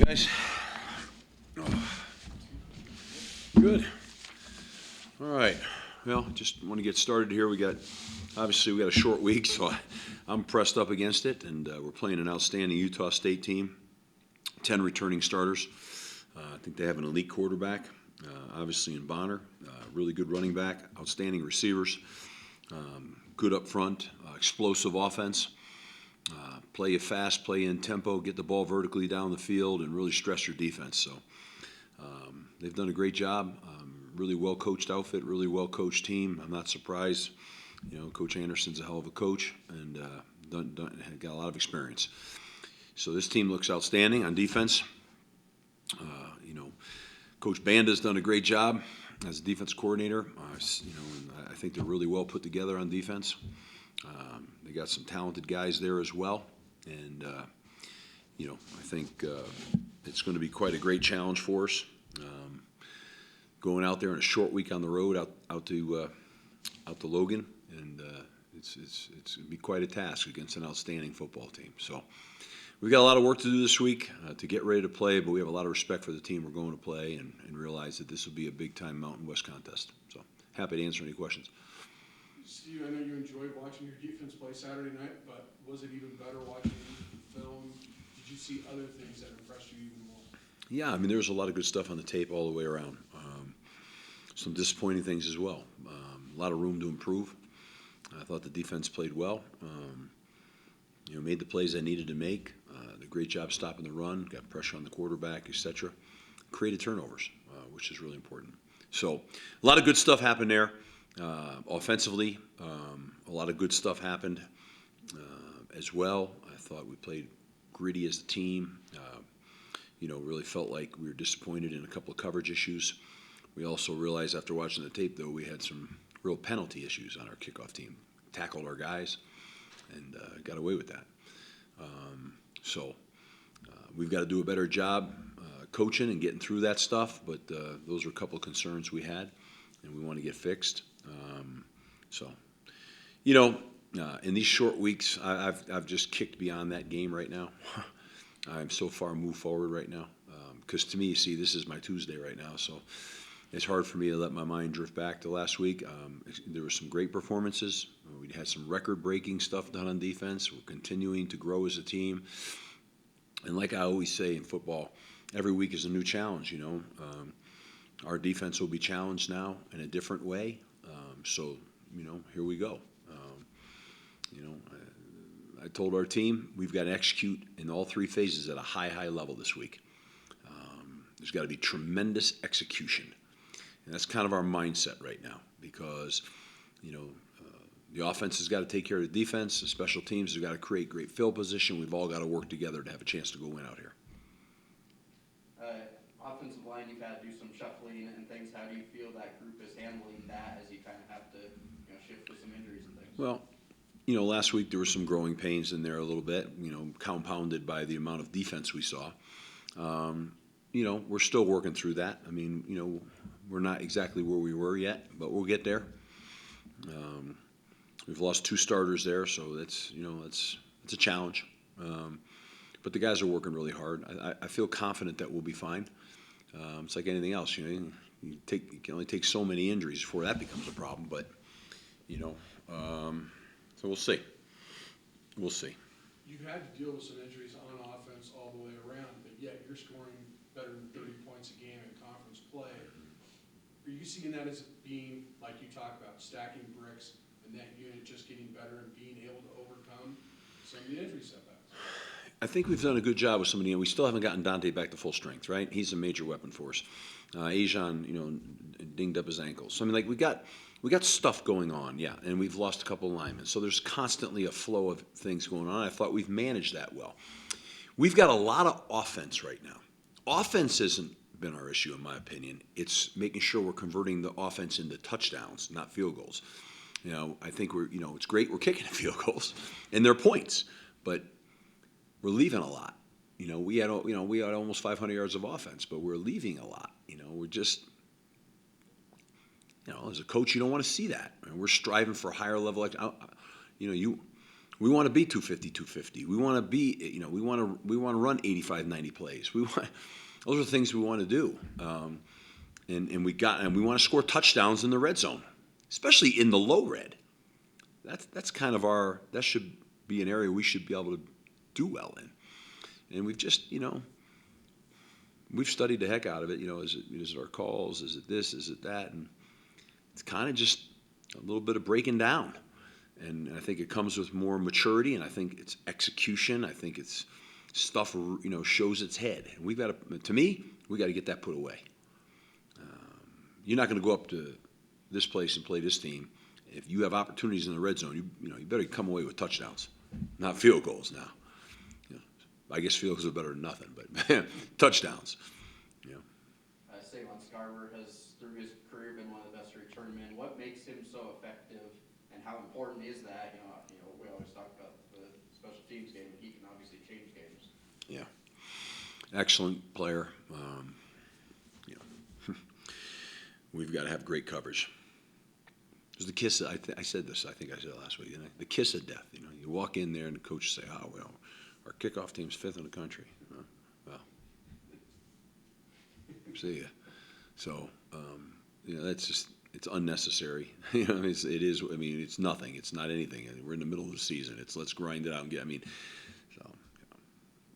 Guys. Oh, good. All right. Well, just want to get started here. Obviously we got a short week, so I'm pressed up against it, and we're playing an outstanding Utah State team. 10 returning starters. I think they have an elite quarterback, obviously in Bonner. Really good running back, outstanding receivers, good up front, explosive offense. Play you fast, play in tempo, get the ball vertically down the field, and really stress your defense. So they've done a great job. Really well-coached outfit, really well-coached team. I'm not surprised. Coach Anderson's a hell of a coach and got a lot of experience. So this team looks outstanding on defense. Coach Banda's done a great job as a defense coordinator. I think they're really well put together on defense. They got some talented guys there as well, and I think it's going to be quite a great challenge for us. Going out there in a short week on the road out to Logan, and it's going to be quite a task against an outstanding football team. So we've got a lot of work to do this week to get ready to play, but we have a lot of respect for the team we're going to play and realize that this will be a big-time Mountain West contest. So happy to answer any questions. Steve, I know you enjoyed watching your defense play Saturday night, but was it even better watching film? Did you see other things that impressed you even more? Yeah, there was a lot of good stuff on the tape all the way around. Some disappointing things as well. A lot of room to improve. I thought the defense played well. Made the plays they needed to make. Did a great job stopping the run, got pressure on the quarterback, etc. Created turnovers, which is really important. So a lot of good stuff happened there. Offensively, a lot of good stuff happened as well. I thought we played gritty as a team. Really felt like we were disappointed in a couple of coverage issues. We also realized after watching the tape, though, we had some real penalty issues on our kickoff team. Tackled our guys and got away with that. So we've got to do a better job coaching and getting through that stuff, but those are a couple of concerns we had, and we want to get fixed. In these short weeks, I've just kicked beyond that game right now. I'm so far moved forward right now because to me, see, this is my Tuesday right now, so it's hard for me to let my mind drift back to last week. There were some great performances. We had some record-breaking stuff done on defense. We're continuing to grow as a team. And like I always say in football, every week is a new challenge, Our defense will be challenged now in a different way. Here we go. I told our team we've got to execute in all three phases at a high level this week. There's got to be tremendous execution. And that's kind of our mindset right now because, the offense has got to take care of the defense. The special teams have got to create great field position. We've all got to work together to have a chance to go win out here. Offensive line, you've had to do some shuffling and things. How do you feel that group is handling that as you kind of have to shift with some injuries and things? Well, last week there were some growing pains in there a little bit, compounded by the amount of defense we saw. We're still working through that. We're not exactly where we were yet, but we'll get there. We've lost two starters there, so it's a challenge. But the guys are working really hard. I feel confident that we'll be fine. It's like anything else, you can only take so many injuries before that becomes a problem. But so we'll see. We'll see. You've had to deal with some injuries on offense all the way around, but yet you're scoring better than 30 points a game in conference play. Are you seeing that as being, like you talk about, stacking bricks and that unit just getting better and being able to overcome some of the injury setbacks? I think we've done a good job with some of the. We still haven't gotten Dante back to full strength, right? He's a major weapon for us. Ajan, dinged up his ankles. So we got stuff going on, yeah, and we've lost a couple of linemen. So there's constantly a flow of things going on. I thought we've managed that well. We've got a lot of offense right now. Offense hasn't been our issue, in my opinion. It's making sure we're converting the offense into touchdowns, not field goals. I think it's great we're kicking field goals, and they're points, but we're leaving a lot. We had almost 500 yards of offense, but we're leaving a lot. We're just, as a coach, you don't want to see that. We're striving for higher level. We want to be 250, 250. We want to be, we want to run 85, 90 plays. Those are things we want to do. And we want to score touchdowns in the red zone, especially in the low red. That's kind of that should be an area we should be able to do well in. And we've just, we've studied the heck out of it. Is it our calls? Is it this? Is it that? And it's kind of just a little bit of breaking down. And I think it comes with more maturity, and I think it's execution. I think it's stuff, shows its head. And we got to get that put away. You're not going to go up to this place and play this team. If you have opportunities in the red zone, you better come away with touchdowns, not field goals now. I guess field goals are better than nothing, but touchdowns. Savon Scarver has, through his career, been one of the best return men. What makes him so effective, and how important is that? We always talk about the special teams game, and he can obviously change games. Yeah, excellent player. We've got to have great coverage. It was the kiss. I said this. I think I said it last week. The kiss of death. You walk in there and the coach say, "Oh well, our kickoff team's 5th in the country." Well, see ya. So that's just it's unnecessary. It is. I mean, it's nothing. It's not anything. We're in the middle of the season. Let's grind it out and get. So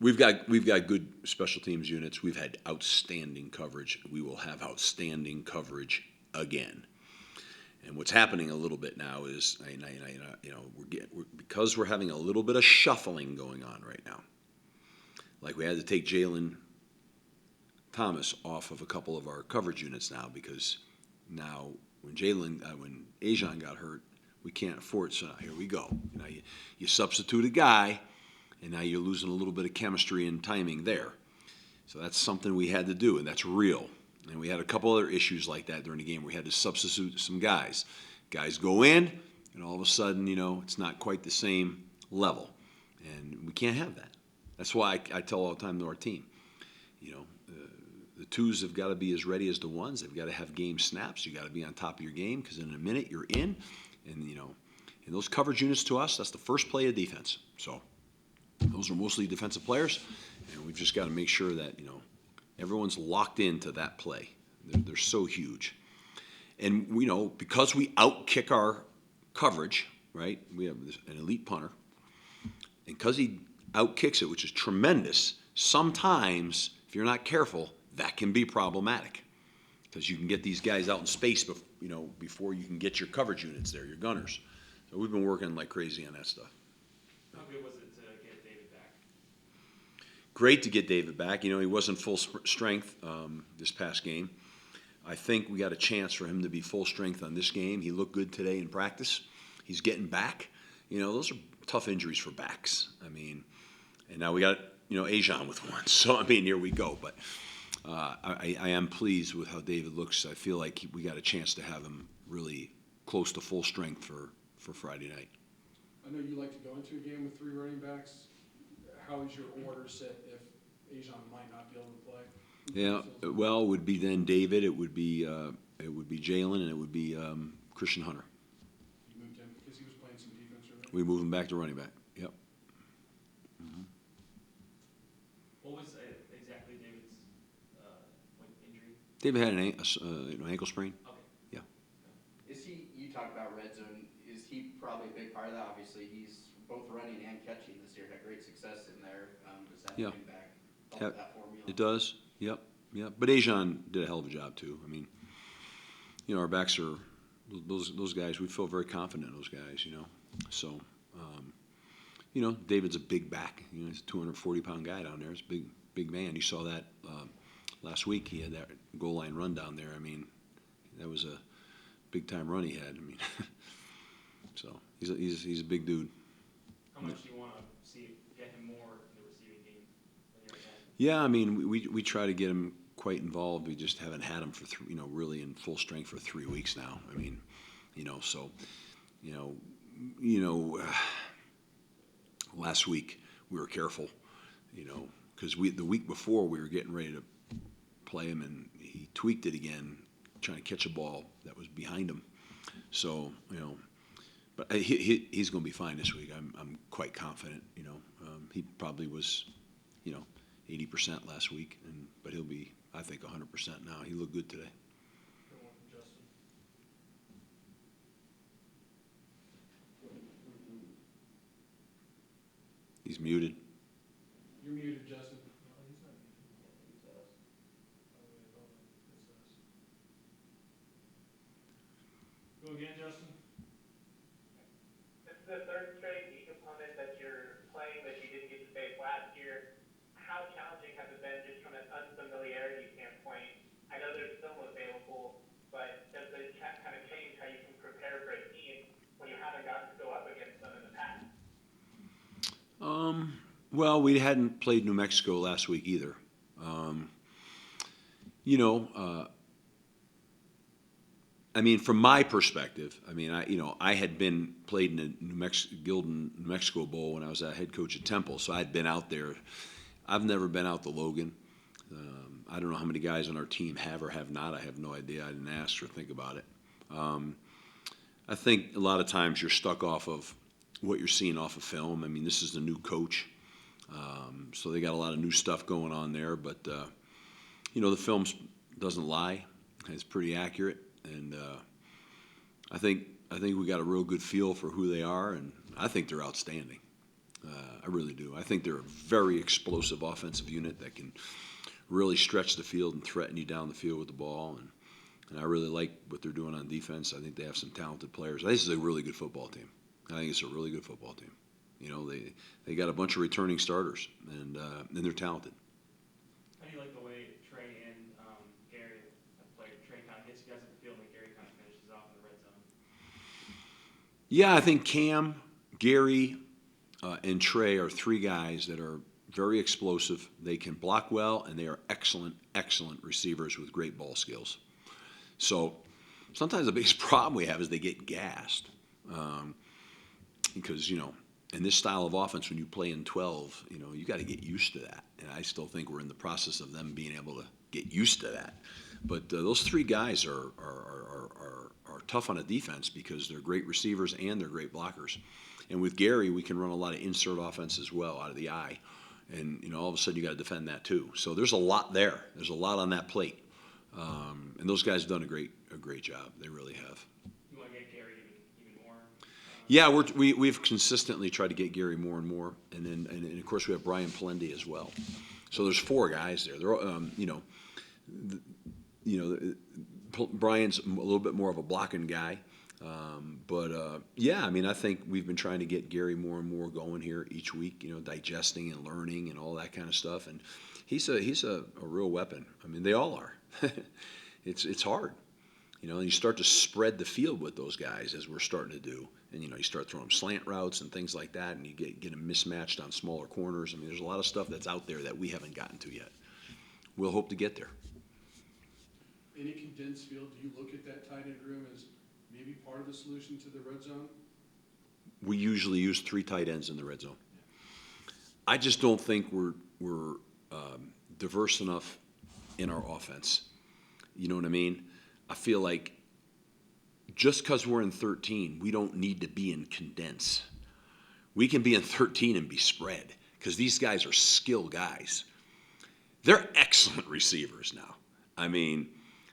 we've got good special teams units. We've had outstanding coverage. We will have outstanding coverage again. And what's happening a little bit now is, because we're having a little bit of shuffling going on right now. Like we had to take Jalen Thomas off of a couple of our coverage units now because now when Ajon got hurt, we can't afford. So here we go. You substitute a guy, and now you're losing a little bit of chemistry and timing there. So that's something we had to do, and that's real. And we had a couple other issues like that during the game. We had to substitute some guys. Guys go in, and all of a sudden, it's not quite the same level. And we can't have that. That's why I tell all the time to our team, the twos have got to be as ready as the ones. They've got to have game snaps. You got to be on top of your game because in a minute you're in. And, and those coverage units to us, that's the first play of defense. So those are mostly defensive players, and we've just got to make sure that, everyone's locked into that play. They're so huge. And, because we outkick our coverage, right, we have an elite punter, and because he outkicks it, which is tremendous, sometimes, if you're not careful, that can be problematic because you can get these guys out in space before you can get your coverage units there, your gunners. So we've been working like crazy on that stuff. How good was it to get David back? Great to get David back. He wasn't full strength this past game. I think we got a chance for him to be full strength on this game. He looked good today in practice. He's getting back. Those are tough injuries for backs. And now we got, Ajon with one. So, here we go. But I am pleased with how David looks. I feel like we got a chance to have him really close to full strength for Friday night. I know you like to go into a game with 3 running backs. How is your order set if Ajon might not be able to play? Yeah, well, it would be then David, it would be Jalen, and it would be Christian Hunter. You moved him because he was playing some defense, right? We moved him back to running back. Yep. What was exactly David's injury? David had an ankle sprain. Okay. Yeah. You talk about red zone, is he probably a big part of that? Obviously, he's both running and catching this year, had great success in there. Does that bring back that formula? It does. Yep. But Ajon did a hell of a job too. Our backs are those guys. We feel very confident in those guys. So, David's a big back. He's a 240-pound guy down there. He's a big man. You saw that last week. He had that goal line run down there. That was a big-time run he had. So he's a big dude. How much do you want to get him more in the receiving game when you're at home? Yeah, we try to get him quite involved. We just haven't had him for really in full strength for 3 weeks now. Last week we were careful, because the week before we were getting ready to play him and he tweaked it again, trying to catch a ball that was behind him. So, but But he's going to be fine this week. I'm quite confident. He probably was, 80% last week, but he'll be, I think, 100% now. He looked good today. Good one from Justin. He's muted. You're muted, Justin. No, he's not muted. It's us. Oh, wait, hold on. It's us. Go again, Justin. This is the third straight league opponent that you're playing that you didn't get to face last year. How challenging has it been just from an unfamiliarity standpoint? I know there's film available, but does it kind of change how you can prepare for a team when you haven't gotten to go up against them in the past? Well, we hadn't played New Mexico last week either. I mean, from my perspective, I had been played in the Gildan New Mexico Bowl when I was a head coach at Temple, so I'd been out there. I've never been out to Logan. I don't know how many guys on our team have or have not. I have no idea. I didn't ask or think about it. I think a lot of times you're stuck off of what you're seeing off of film. I mean, this is the new coach, so they got a lot of new stuff going on there. But the film doesn't lie; it's pretty accurate, and I think we got a real good feel for who they are, and I think they're outstanding. I really do. I think they're a very explosive offensive unit that can really stretch the field and threaten you down the field with the ball, and I really like what they're doing on defense. I think they have some talented players. This is a really good football team. I think it's a really good football team. They got a bunch of returning starters, and they're talented. How do you like the way Trey and Gary have played? Trey kind of hits you guys at the field, and Gary kind of finishes off in the red zone. Yeah, I think Cam, Gary, and Trey are three guys that are very explosive. They can block well, and they are excellent, excellent receivers with great ball skills. So sometimes the biggest problem we have is they get gassed. Because, in this style of offense, when you play in 12, you got to get used to that. And I still think we're in the process of them being able to get used to that. But those three guys are tough on a defense because they're great receivers and they're great blockers. And with Gary, we can run a lot of insert offense as well out of the eye. And, all of a sudden you got to defend that too. So there's a lot there. There's a lot on that plate. And those guys have done a great job. They really have. You want to get Gary even more? Yeah, we've consistently tried to get Gary more and more, and of course we have Brian Palendi as well. So there's four guys there. They're Brian's a little bit more of a blocking guy, yeah, I think we've been trying to get Gary more and more going here each week. Digesting and learning and all that kind of stuff, and he's a real weapon. They all are. It's hard. And you start to spread the field with those guys as we're starting to do. And, you start throwing slant routes and things like that, and you get them mismatched on smaller corners. There's a lot of stuff that's out there that we haven't gotten to yet. We'll hope to get there. In a condensed field, do you look at that tight end room as maybe part of the solution to the red zone? We usually use 3 tight ends in the red zone. I just don't think we're diverse enough in our offense. You know what I mean? I feel like just because we're in 13, we don't need to be in condense. We can be in 13 and be spread because these guys are skill guys. They're excellent receivers now.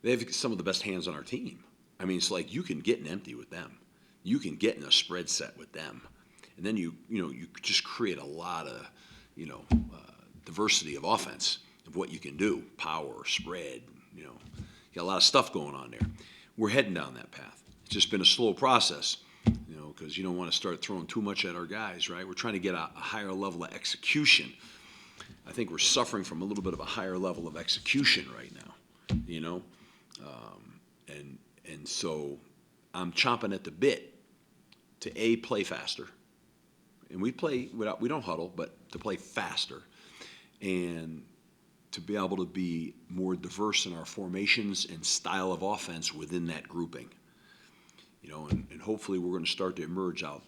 They have some of the best hands on our team. It's like you can get an empty with them. You can get in a spread set with them. And then you just create a lot of, diversity of offense of what you can do. Power, spread, you got a lot of stuff going on there. We're heading down that path. It's just been a slow process, because you don't want to start throwing too much at our guys, right? We're trying to get a higher level of execution. I think we're suffering from a little bit of a higher level of execution right now, and so I'm chomping at the bit to play faster, and we don't huddle, but to play faster, and to be able to be more diverse in our formations and style of offense within that grouping. And hopefully we're going to start to emerge out,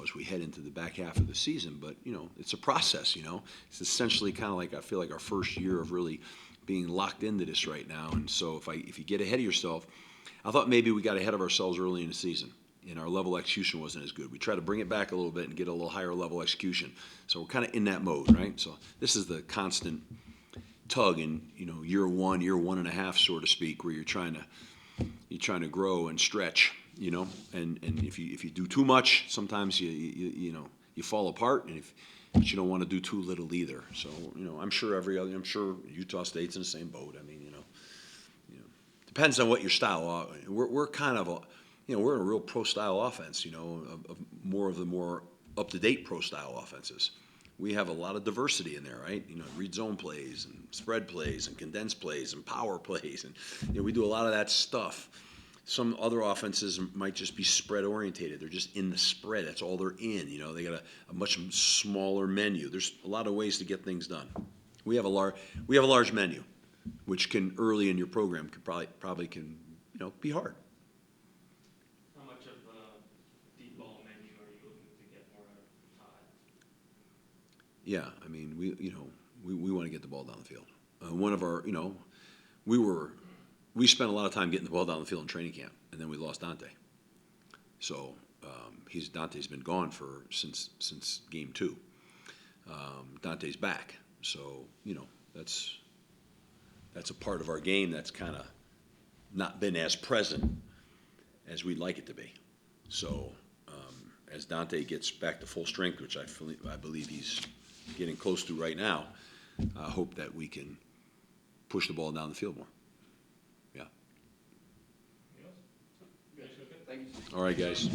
as we head into the back half of the season. But, it's a process, It's essentially kind of like, I feel like our first year of really being locked into this right now. And so if you get ahead of yourself, I thought maybe we got ahead of ourselves early in the season. and our level execution wasn't as good. We try to bring it back a little bit and get a little higher level execution. So we're kind of in that mode, right? So this is the constant tug in, year 1.5, so to speak, where you're trying to grow and stretch, and if you do too much, sometimes you fall apart, but you don't want to do too little either. So I'm sure Utah State's in the same boat. I mean, depends on what your style. We're kind of we're in a real pro style offense. Of more of the more up to date pro style offenses. We have a lot of diversity in there, right? Read zone plays and spread plays and condensed plays and power plays, and we do a lot of that stuff. Some other offenses might just be spread orientated. They're just in the spread. That's all they're in. They got a much smaller menu. There's a lot of ways to get things done. We have a large menu, which can early in your program could probably can be hard. How much of the deep ball menu are you looking to get more out of Todd? Yeah, I mean, we want to get the ball down the field. One of our, we spent a lot of time getting the ball down the field in training camp, and then we lost Dante. So Dante's been gone since game 2. Dante's back, so that's a part of our game that's kind of not been as present as we'd like it to be. So as Dante gets back to full strength, which I believe he's getting close to right now, I hope that we can push the ball down the field more. Yeah. Anything else? Good. Thank you. All right, guys.